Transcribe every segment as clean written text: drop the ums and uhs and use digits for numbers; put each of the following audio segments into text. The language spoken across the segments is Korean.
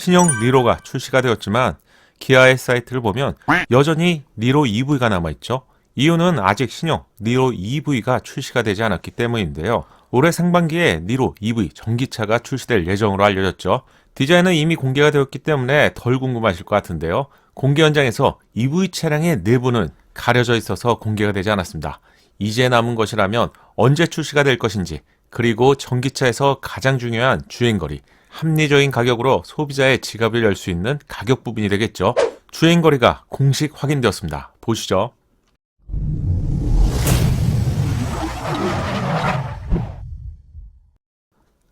신형 니로가 출시가 되었지만 기아의 사이트를 보면 여전히 니로 EV가 남아있죠. 이유는 아직 신형 니로 EV가 출시가 되지 않았기 때문인데요. 올해 상반기에 니로 EV 전기차가 출시될 예정으로 알려졌죠. 디자인은 이미 공개가 되었기 때문에 덜 궁금하실 것 같은데요. 공개 현장에서 EV 차량의 내부는 가려져 있어서 공개가 되지 않았습니다. 이제 남은 것이라면 언제 출시가 될 것인지, 그리고 전기차에서 가장 중요한 주행거리, 합리적인 가격으로 소비자의 지갑을 열 수 있는 가격 부분이 되겠죠. 주행거리가 공식 확인되었습니다. 보시죠.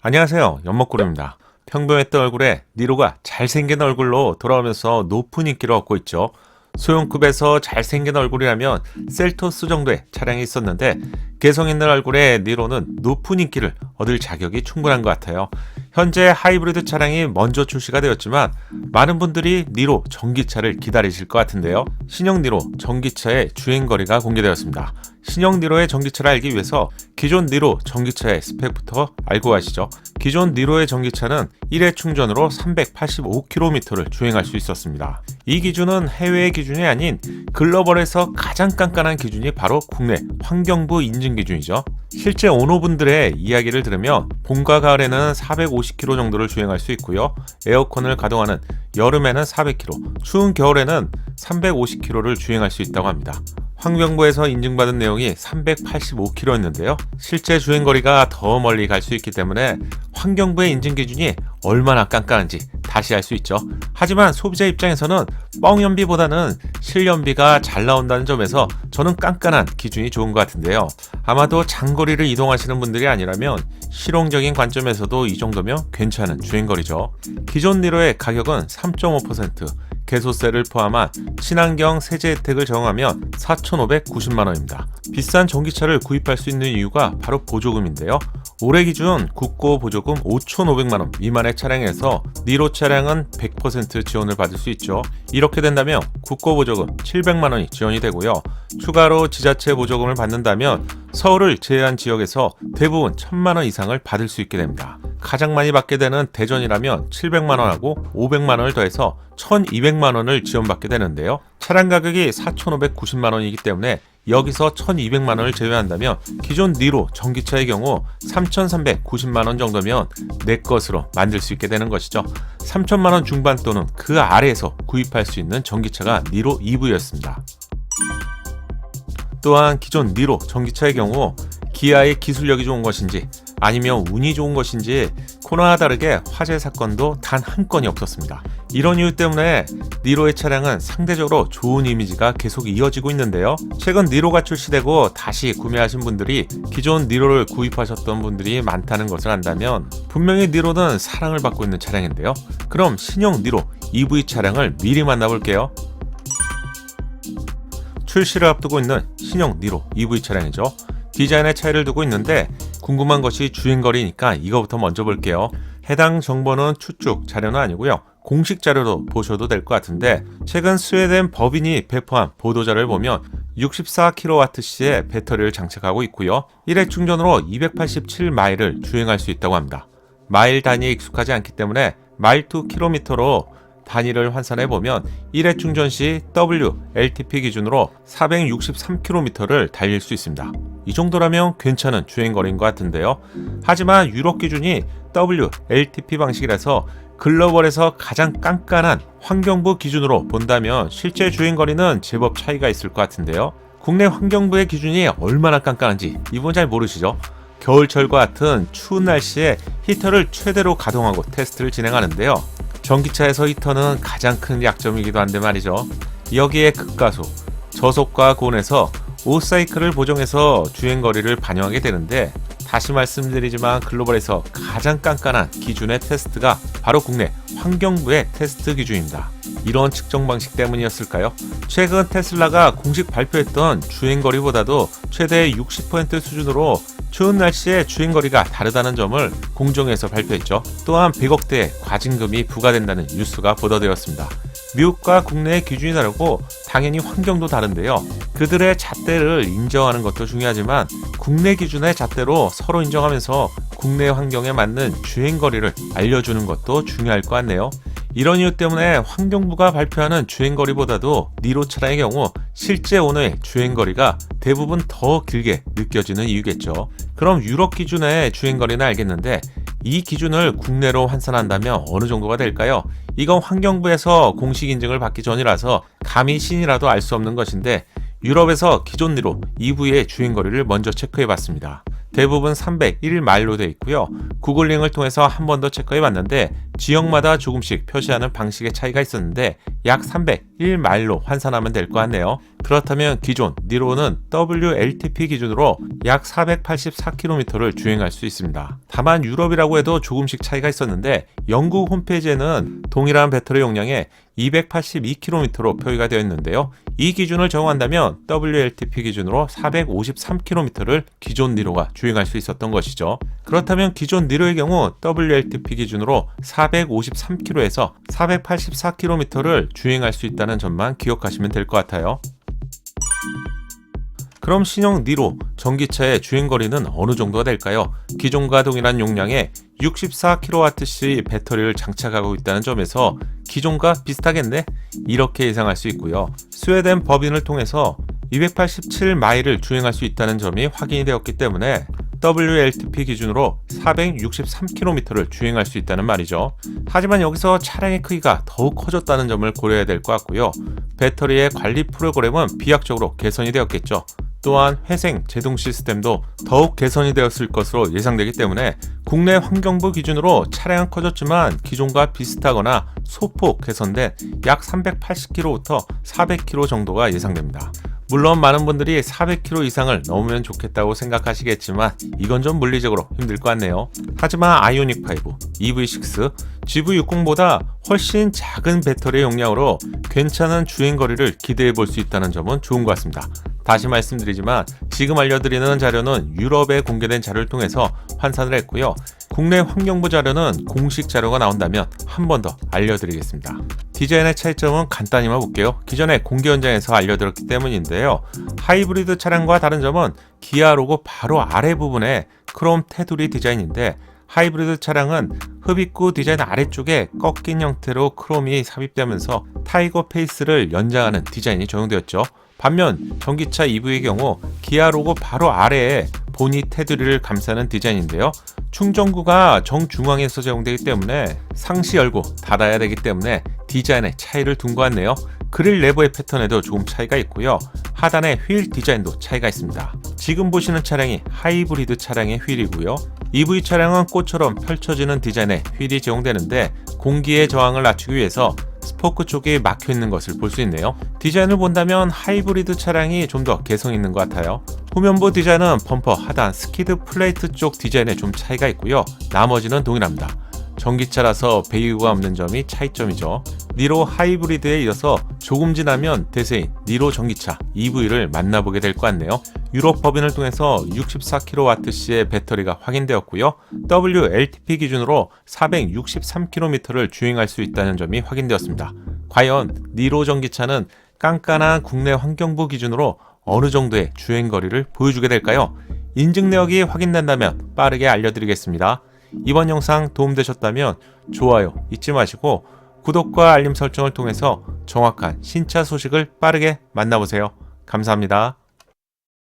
안녕하세요, 연먹구름입니다. 평범했던 얼굴에 니로가 잘생긴 얼굴로 돌아오면서 높은 인기를 얻고 있죠. 소형급에서 잘생긴 얼굴이라면 셀토스 정도의 차량이 있었는데 개성 있는 얼굴의 니로는 높은 인기를 얻을 자격이 충분한 것 같아요. 현재 하이브리드 차량이 먼저 출시가 되었지만 많은 분들이 니로 전기차를 기다리실 것 같은데요. 신형 니로 전기차의 주행거리가 공개되었습니다. 신형 니로의 전기차를 알기 위해서 기존 니로 전기차의 스펙부터 알고 가시죠. 기존 니로의 전기차는 1회 충전으로 385km를 주행할 수 있었습니다. 이 기준은 해외의 기준이 아닌 글로벌에서 가장 깐깐한 기준이 바로 국내 환경부 인증 기준이죠. 실제 오너분들의 이야기를 들으면 봄과 가을에는 450km 정도를 주행할 수 있고요. 에어컨을 가동하는 여름에는 400km, 추운 겨울에는 350km를 주행할 수 있다고 합니다. 환경부에서 인증받은 내용이 385km였는데요. 실제 주행거리가 더 멀리 갈 수 있기 때문에 환경부의 인증 기준이 얼마나 깐깐한지 다시 알 수 있죠. 하지만 소비자 입장에서는 뻥연비보다는 실연비가 잘 나온다는 점에서 저는 깐깐한 기준이 좋은 것 같은데요. 아마도 장거리를 이동하시는 분들이 아니라면 실용적인 관점에서도 이 정도면 괜찮은 주행거리죠. 기존 니로의 가격은 3.5%, 개소세를 포함한 친환경 세제 혜택을 적용하면 4,590만원입니다. 비싼 전기차를 구입할 수 있는 이유가 바로 보조금인데요. 올해 기준 국고 보조금 5,500만원 미만의 차량에서 니로 차량은 100% 지원을 받을 수 있죠. 이렇게 된다면 국고 보조금 700만원이 지원이 되고요. 추가로 지자체 보조금을 받는다면 서울을 제외한 지역에서 대부분 1,000만원 이상을 받을 수 있게 됩니다. 가장 많이 받게 되는 대전이라면 700만원하고 500만원을 더해서 1,200만원을 지원받게 되는데요. 차량 가격이 4,590만원이기 때문에 여기서 1,200만원을 제외한다면 기존 니로 전기차의 경우 3,390만원 정도면 내 것으로 만들 수 있게 되는 것이죠. 3,000만원 중반 또는 그 아래에서 구입할 수 있는 전기차가 니로 EV였습니다. 또한 기존 니로 전기차의 경우 기아의 기술력이 좋은 것인지 아니면 운이 좋은 것인지 코나와 다르게 화재 사건도 단 한 건이 없었습니다. 이런 이유 때문에 니로의 차량은 상대적으로 좋은 이미지가 계속 이어지고 있는데요. 최근 니로가 출시되고 다시 구매하신 분들이 기존 니로를 구입하셨던 분들이 많다는 것을 안다면 분명히 니로는 사랑을 받고 있는 차량인데요. 그럼 신형 니로 EV 차량을 미리 만나볼게요. 출시를 앞두고 있는 신형 니로 EV 차량이죠. 디자인의 차이를 두고 있는데 궁금한 것이 주행거리니까 이거부터 먼저 볼게요. 해당 정보는 추측 자료는 아니고요. 공식 자료로 보셔도 될 것 같은데 최근 스웨덴 법인이 배포한 보도자를 보면 64kWh의 배터리를 장착하고 있고요. 1회 충전으로 287마일을 주행할 수 있다고 합니다. 마일 단위에 익숙하지 않기 때문에 마일 투 킬로미터로 단위를 환산해보면 1회 충전 시 WLTP 기준으로 463km를 달릴 수 있습니다. 이 정도라면 괜찮은 주행거리인 것 같은데요. 하지만 유럽 기준이 WLTP 방식이라서 글로벌에서 가장 깐깐한 환경부 기준으로 본다면 실제 주행거리는 제법 차이가 있을 것 같은데요. 국내 환경부의 기준이 얼마나 깐깐한지 이분 잘 모르시죠? 겨울철과 같은 추운 날씨에 히터를 최대로 가동하고 테스트를 진행하는데요. 전기차에서 히터는 가장 큰 약점이기도 한데 말이죠. 여기에 급가속, 저속과 고온에서 5사이클을 보정해서 주행거리를 반영하게 되는데 다시 말씀드리지만 글로벌에서 가장 깐깐한 기준의 테스트가 바로 국내 환경부의 테스트 기준입니다. 이런 측정 방식 때문이었을까요? 최근 테슬라가 공식 발표했던 주행거리보다도 최대 60% 수준으로 추운 날씨에 주행거리가 다르다는 점을 공정에서 발표했죠. 또한 100억대의 과징금이 부과된다는 뉴스가 보도되었습니다. 미국과 국내의 기준이 다르고 당연히 환경도 다른데요. 그들의 잣대를 인정하는 것도 중요하지만 국내 기준의 잣대로 서로 인정하면서 국내 환경에 맞는 주행거리를 알려주는 것도 중요할 것 같네요. 이런 이유 때문에 환경부가 발표하는 주행거리보다도 니로 차량의 경우 실제 오너의 주행거리가 대부분 더 길게 느껴지는 이유겠죠. 그럼 유럽 기준의 주행거리는 알겠는데 이 기준을 국내로 환산한다면 어느 정도가 될까요? 이건 환경부에서 공식 인증을 받기 전이라서 감히 신이라도 알 수 없는 것인데 유럽에서 기존 니로 EV의 주행거리를 먼저 체크해봤습니다. 대부분 301마일로 되어 있고요. 구글링을 통해서 한 번 더 체크해봤는데 지역마다 조금씩 표시하는 방식의 차이가 있었는데 약 301마일로 환산하면 될 것 같네요. 그렇다면 기존 니로는 WLTP 기준으로 약 484km를 주행할 수 있습니다. 다만 유럽이라고 해도 조금씩 차이가 있었는데 영국 홈페이지에는 동일한 배터리 용량에 282km로 표기가 되어 있는데요. 이 기준을 적용한다면 WLTP 기준으로 453km를 기존 니로가 주행할 수 있었던 것이죠. 그렇다면 기존 니로의 경우 WLTP 기준으로 453km에서 484km를 주행할 수 있다는 점만 기억하시면 될 것 같아요. 그럼 신형 니로 전기차의 주행거리는 어느 정도가 될까요? 기존과 동일한 용량의 64kWh 배터리를 장착하고 있다는 점에서 기존과 비슷하겠네? 이렇게 예상할 수 있고요. 스웨덴 법인을 통해서 287마일을 주행할 수 있다는 점이 확인이 되었기 때문에 WLTP 기준으로 463km를 주행할 수 있다는 말이죠. 하지만 여기서 차량의 크기가 더욱 커졌다는 점을 고려해야 될 것 같고요. 배터리의 관리 프로그램은 비약적으로 개선이 되었겠죠. 또한 회생 제동 시스템도 더욱 개선이 되었을 것으로 예상되기 때문에 국내 환경부 기준으로 차량은 커졌지만 기존과 비슷하거나 소폭 개선된 약 380km부터 400km 정도가 예상됩니다. 물론 많은 분들이 400km 이상을 넘으면 좋겠다고 생각하시겠지만 이건 좀 물리적으로 힘들 것 같네요. 하지만 아이오닉 5, EV6, GV60보다 훨씬 작은 배터리 용량으로 괜찮은 주행거리를 기대해 볼 수 있다는 점은 좋은 것 같습니다. 다시 말씀드리지만 지금 알려드리는 자료는 유럽에 공개된 자료를 통해서 환산을 했고요. 국내 환경부 자료는 공식 자료가 나온다면 한 번 더 알려드리겠습니다. 디자인의 차이점은 간단히만 볼게요. 기존에 공개 현장에서 알려드렸기 때문인데요. 하이브리드 차량과 다른 점은 기아 로고 바로 아래 부분에 크롬 테두리 디자인인데 하이브리드 차량은 흡입구 디자인 아래쪽에 꺾인 형태로 크롬이 삽입되면서 타이거 페이스를 연장하는 디자인이 적용되었죠. 반면 전기차 EV의 경우 기아 로고 바로 아래에 보니 테두리를 감싸는 디자인인데요. 충전구가 정중앙에서 제공되기 때문에 상시 열고 닫아야 되기 때문에 디자인의 차이를 둔 것 같네요. 그릴 레버의 패턴에도 조금 차이가 있고요. 하단의 휠 디자인도 차이가 있습니다. 지금 보시는 차량이 하이브리드 차량의 휠이고요. EV 차량은 꽃처럼 펼쳐지는 디자인의 휠이 제공되는데 공기의 저항을 낮추기 위해서 스포크 쪽이 막혀 있는 것을 볼 수 있네요. 디자인을 본다면 하이브리드 차량이 좀 더 개성 있는 것 같아요. 후면부 디자인은 범퍼 하단 스키드 플레이트 쪽 디자인에 좀 차이가 있고요. 나머지는 동일합니다. 전기차라서 배기구가 없는 점이 차이점이죠. 니로 하이브리드에 이어서 조금 지나면 대세인 니로 전기차 EV를 만나보게 될 것 같네요. 유럽 법인을 통해서 64kWh의 배터리가 확인되었고요. WLTP 기준으로 463km를 주행할 수 있다는 점이 확인되었습니다. 과연 니로 전기차는 깐깐한 국내 환경부 기준으로 어느 정도의 주행거리를 보여주게 될까요? 인증 내역이 확인된다면 빠르게 알려드리겠습니다. 이번 영상 도움되셨다면 좋아요 잊지 마시고 구독과 알림 설정을 통해서 정확한 신차 소식을 빠르게 만나보세요. 감사합니다.